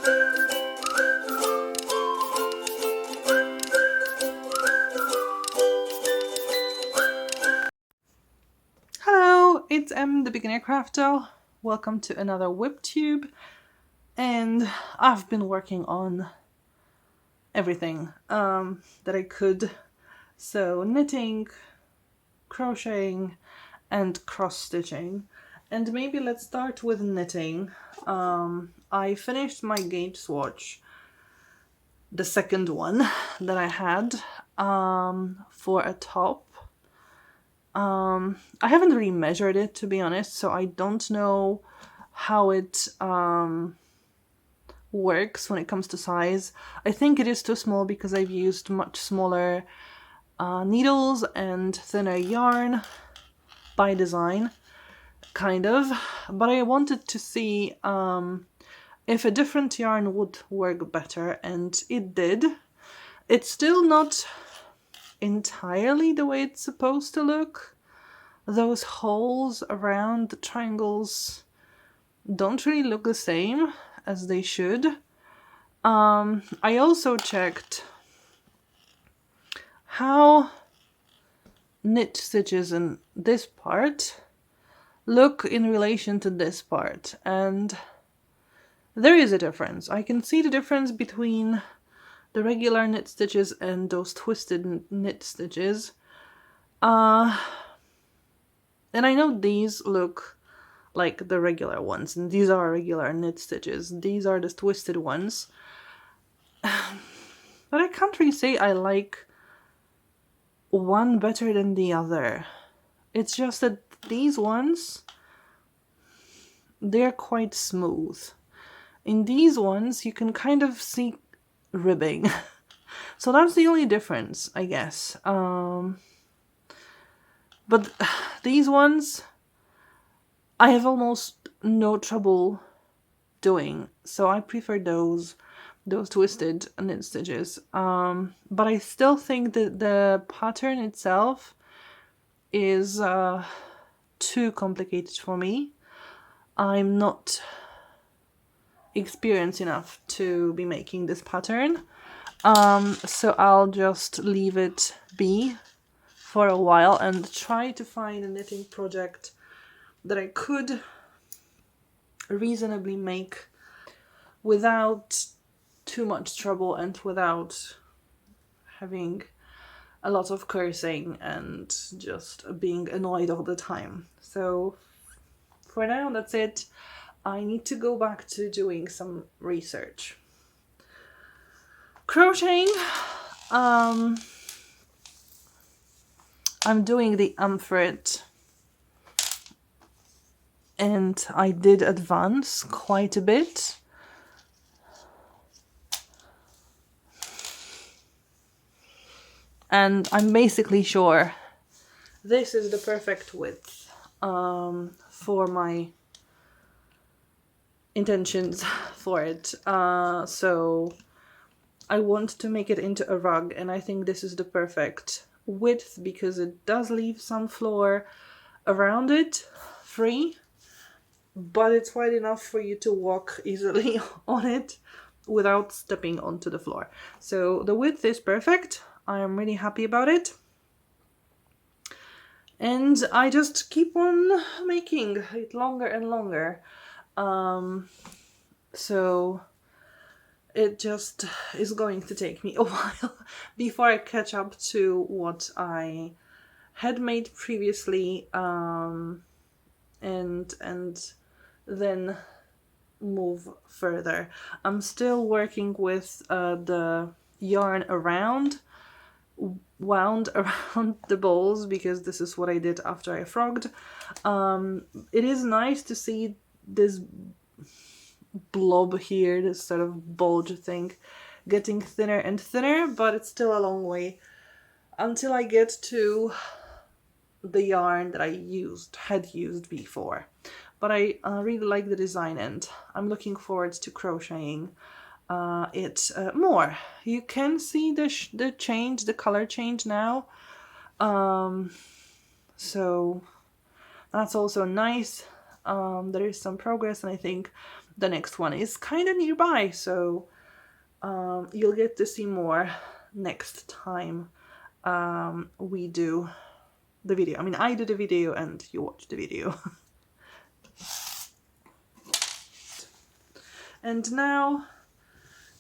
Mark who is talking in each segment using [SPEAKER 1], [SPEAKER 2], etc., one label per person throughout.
[SPEAKER 1] Hello, it's the Beginner Crafter. Welcome to another WIPTube, and I've been working on everything that I could. So knitting, crocheting, and cross-stitching. And maybe let's start with knitting. I finished my gauge swatch, the second one that I had, for a top. I haven't really measured it, to be honest, so I don't know how it works when it comes to size. I think it is too small because I've used much smaller needles and thinner yarn by design, kind of. But I wanted to see if a different yarn would work better, and it did. It's still not entirely the way it's supposed to look. Those holes around the triangles don't really look the same as they should. I also checked how knit stitches in this part look in relation to this part, and there is a difference. I can see the difference between the regular knit stitches and those twisted knit stitches. And I know these look like the regular ones, and these are regular knit stitches. These are the twisted ones. But I can't really say I like one better than the other. It's just that these ones, they're quite smooth. In these ones, you can kind of see ribbing. So that's the only difference, I guess. But these ones, I have almost no trouble doing. So I prefer those twisted knit stitches. But I still think that the pattern itself is too complicated for me. I'm not experienced enough to be making this pattern. So I'll just leave it be for a while and try to find a knitting project that I could reasonably make without too much trouble and without having a lot of cursing and just being annoyed all the time. So for now, that's it. I need to go back to doing some research. Crocheting. I'm doing the Amphrit, and I did advance quite a bit. And I'm basically sure this is the perfect width for my intentions for it. So I want to make it into a rug, and I think this is the perfect width because it does leave some floor around it free, but it's wide enough for you to walk easily on it without stepping onto the floor. So the width is perfect. I am really happy about it. And I just keep on making it longer and longer. So it just is going to take me a while before I catch up to what I had made previously, and then move further. I'm still working with the yarn wound around the balls because this is what I did after I frogged. It is nice to see this blob here, this sort of bulge thing, getting thinner and thinner, but it's still a long way until I get to the yarn that I had used before. But I really like the design, and I'm looking forward to crocheting it more. You can see the change, the color change now. So that's also nice. There is some progress, and I think the next one is kind of nearby, so you'll get to see more next time we do the video. I mean, I do the video and you watch the video. And now,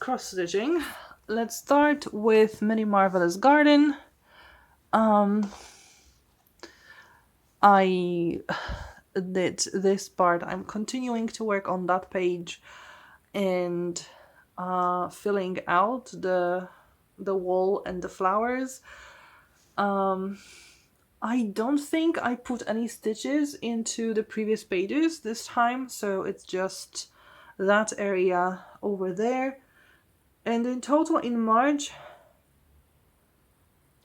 [SPEAKER 1] cross-stitching. Let's start with Mini Marvelous Garden. I did this part. I'm continuing to work on that page and filling out the wall and the flowers. I don't think I put any stitches into the previous pages this time, so it's just that area over there. And in total in March,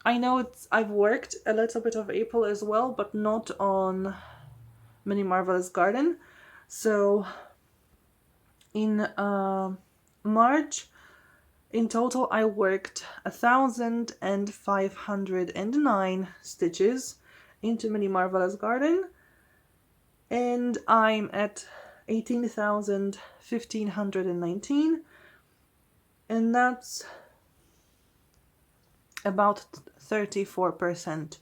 [SPEAKER 1] I know I've worked a little bit of April as well, but not on Mini Marvelous Garden. So in March, in total I worked 1,509 stitches into Mini Marvelous Garden, and I'm at 18,119, and that's about 34%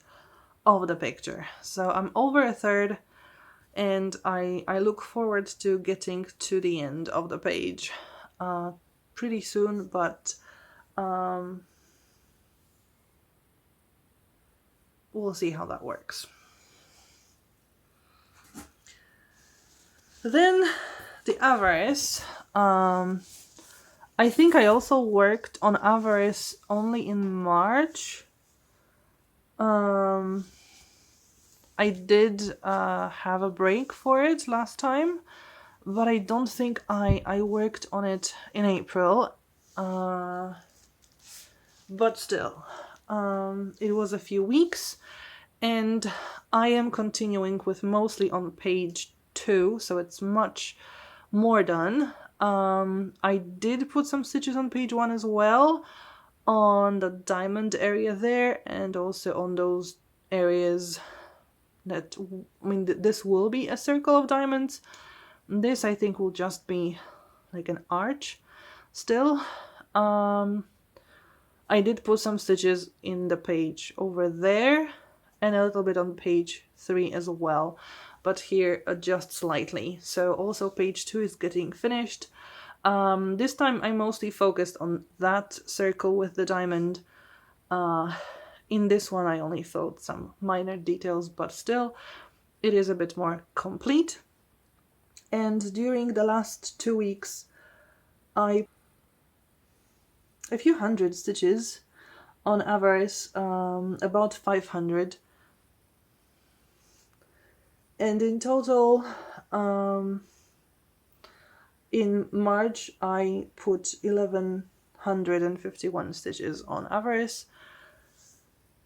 [SPEAKER 1] of the picture. So I'm over a third, and I look forward to getting to the end of the page pretty soon, but we'll see how that works. Then the Avarice. I think I also worked on Avarice only in March. I did have a break for it last time, but I don't think I worked on it in April. But still, it was a few weeks, and I am continuing with mostly on page 2, so it's much more done. I did put some stitches on page 1 as well, on the diamond area there, and also on those areas that, I mean, this will be a circle of diamonds. This I think will just be like an arch still. I did put some stitches in the page over there and a little bit on page 3 as well, but here just slightly. So also page 2 is getting finished. This time I mostly focused on that circle with the diamond. In this one I only filled some minor details, but still it is a bit more complete. And during the last 2 weeks I a few hundred stitches on Avarice, about 500. And in total, in March, I put 1,151 stitches on Avarice.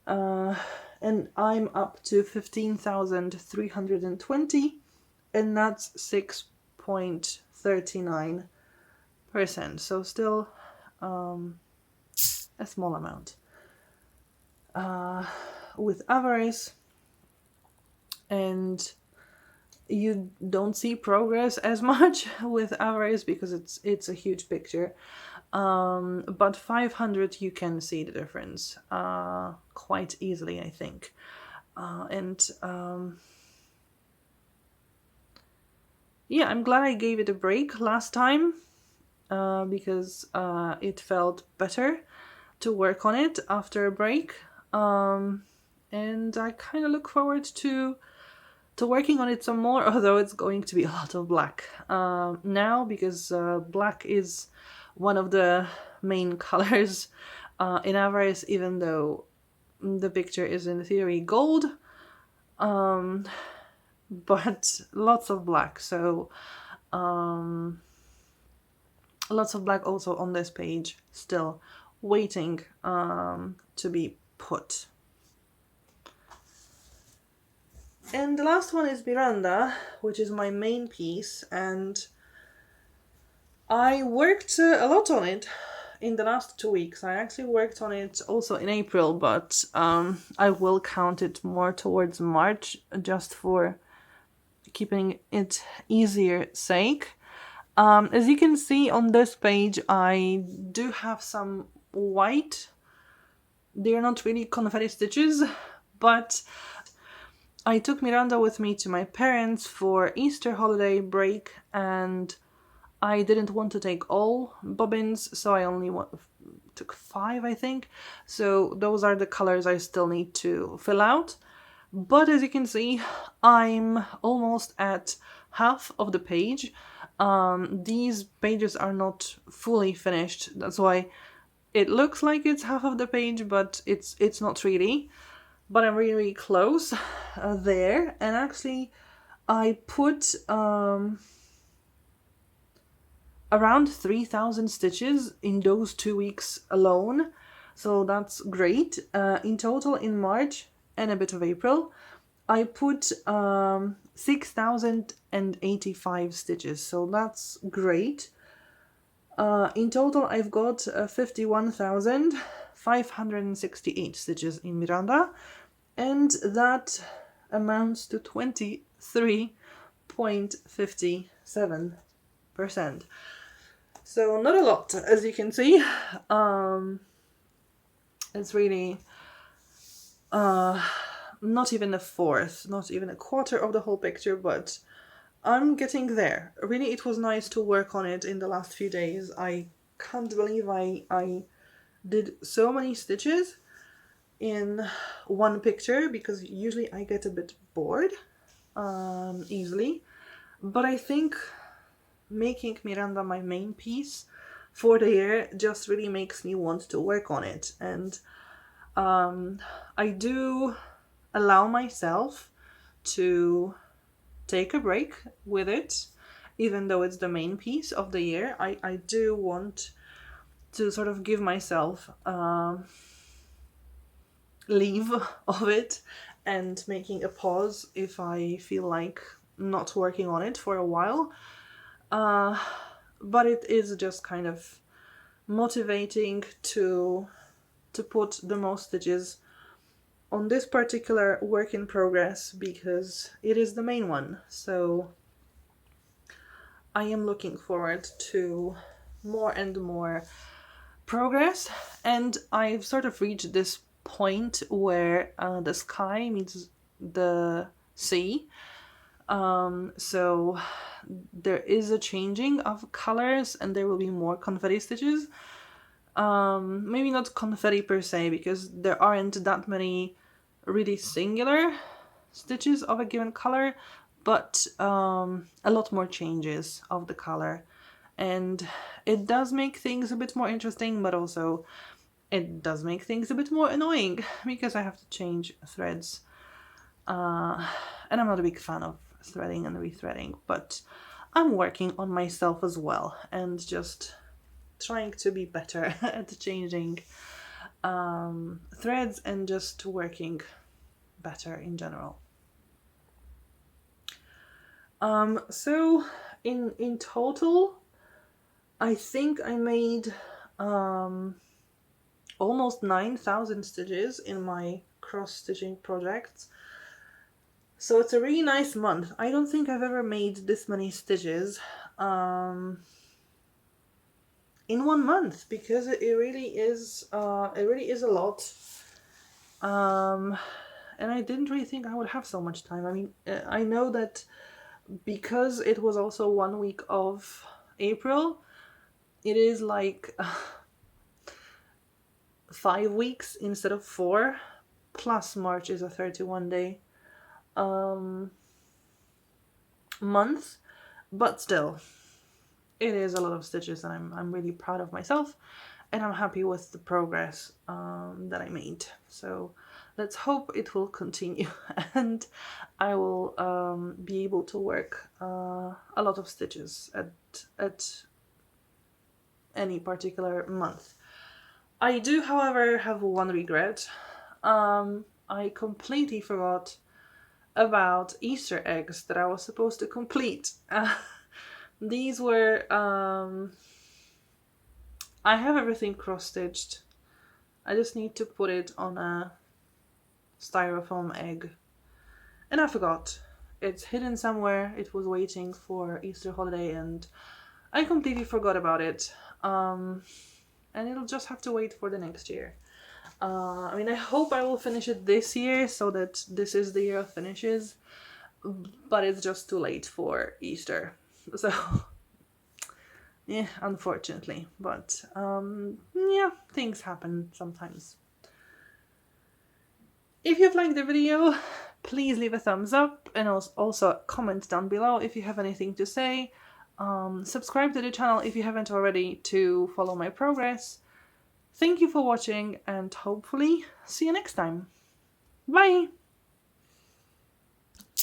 [SPEAKER 1] And I'm up to 15,320, and that's 6.39%. So still a small amount. With Avarice, and you don't see progress as much with Avarice because it's a huge picture, but 500 you can see the difference quite easily, I think. Yeah, I'm glad I gave it a break last time, because it felt better to work on it after a break, and I kind of look forward to working on it some more, although it's going to be a lot of black now, because black is one of the main colors in Avarice, even though the picture is in theory gold, but lots of black, so lots of black also on this page, still waiting to be put. And the last one is Miranda, which is my main piece, and I worked a lot on it in the last 2 weeks. I actually worked on it also in April, but I will count it more towards March just for keeping it easier sake. As you can see on this page, I do have some white. They're not really confetti stitches, but I took Miranda with me to my parents for Easter holiday break, and I didn't want to take all bobbins, so I only took 5, I think. So those are the colors I still need to fill out. But as you can see, I'm almost at half of the page. These pages are not fully finished. That's why it looks like it's half of the page, but it's not really. But I'm really, really close there. And actually, I put around 3,000 stitches in those 2 weeks alone. So that's great. In total, in March and a bit of April, I put 6,085 stitches. So that's great. In total, I've got 51,568 stitches in Miranda, and that amounts to 23.57%. So not a lot, as you can see. It's really not even a fourth, not even a quarter of the whole picture, but I'm getting there. Really, it was nice to work on it in the last few days. I can't believe I did so many stitches in one picture, because usually I get a bit bored easily. But I think making Miranda my main piece for the year just really makes me want to work on it. And I do allow myself to take a break with it, even though it's the main piece of the year. I do want to sort of give myself leave of it and making a pause if I feel like not working on it for a while. But it is just kind of motivating to put the most stitches on this particular work in progress, because it is the main one. So I am looking forward to more and more progress, and I've sort of reached this point where the sky meets the sea. So there is a changing of colors, and there will be more confetti stitches. Maybe not confetti per se, because there aren't that many really singular stitches of a given color, but a lot more changes of the color. And it does make things a bit more interesting, but also it does make things a bit more annoying, because I have to change threads. And I'm not a big fan of threading and rethreading, but I'm working on myself as well, and just trying to be better at changing threads and just working better in general. So in total, I think I made almost 9,000 stitches in my cross-stitching projects. So it's a really nice month. I don't think I've ever made this many stitches in one month, because it really is a lot. And I didn't really think I would have so much time. I mean, I know that because it was also 1 week of April, it is like 5 weeks instead of 4, plus March is a 31-day month, but still, it is a lot of stitches, and I'm really proud of myself, and I'm happy with the progress that I made. So let's hope it will continue, and I will be able to work a lot of stitches at any particular month. I do, however, have one regret. I completely forgot about Easter eggs that I was supposed to complete. These were, I have everything cross-stitched. I just need to put it on a styrofoam egg. And I forgot. It's hidden somewhere. It was waiting for Easter holiday, and I completely forgot about it. And it'll just have to wait for the next year. I mean, I hope I will finish it this year so that this is the year of finishes, but it's just too late for Easter. So, yeah, unfortunately. But, yeah, things happen sometimes. If you've liked the video, please leave a thumbs up and also comment down below if you have anything to say. Subscribe to the channel if you haven't already to follow my progress. Thank you for watching and hopefully see you next time. Bye!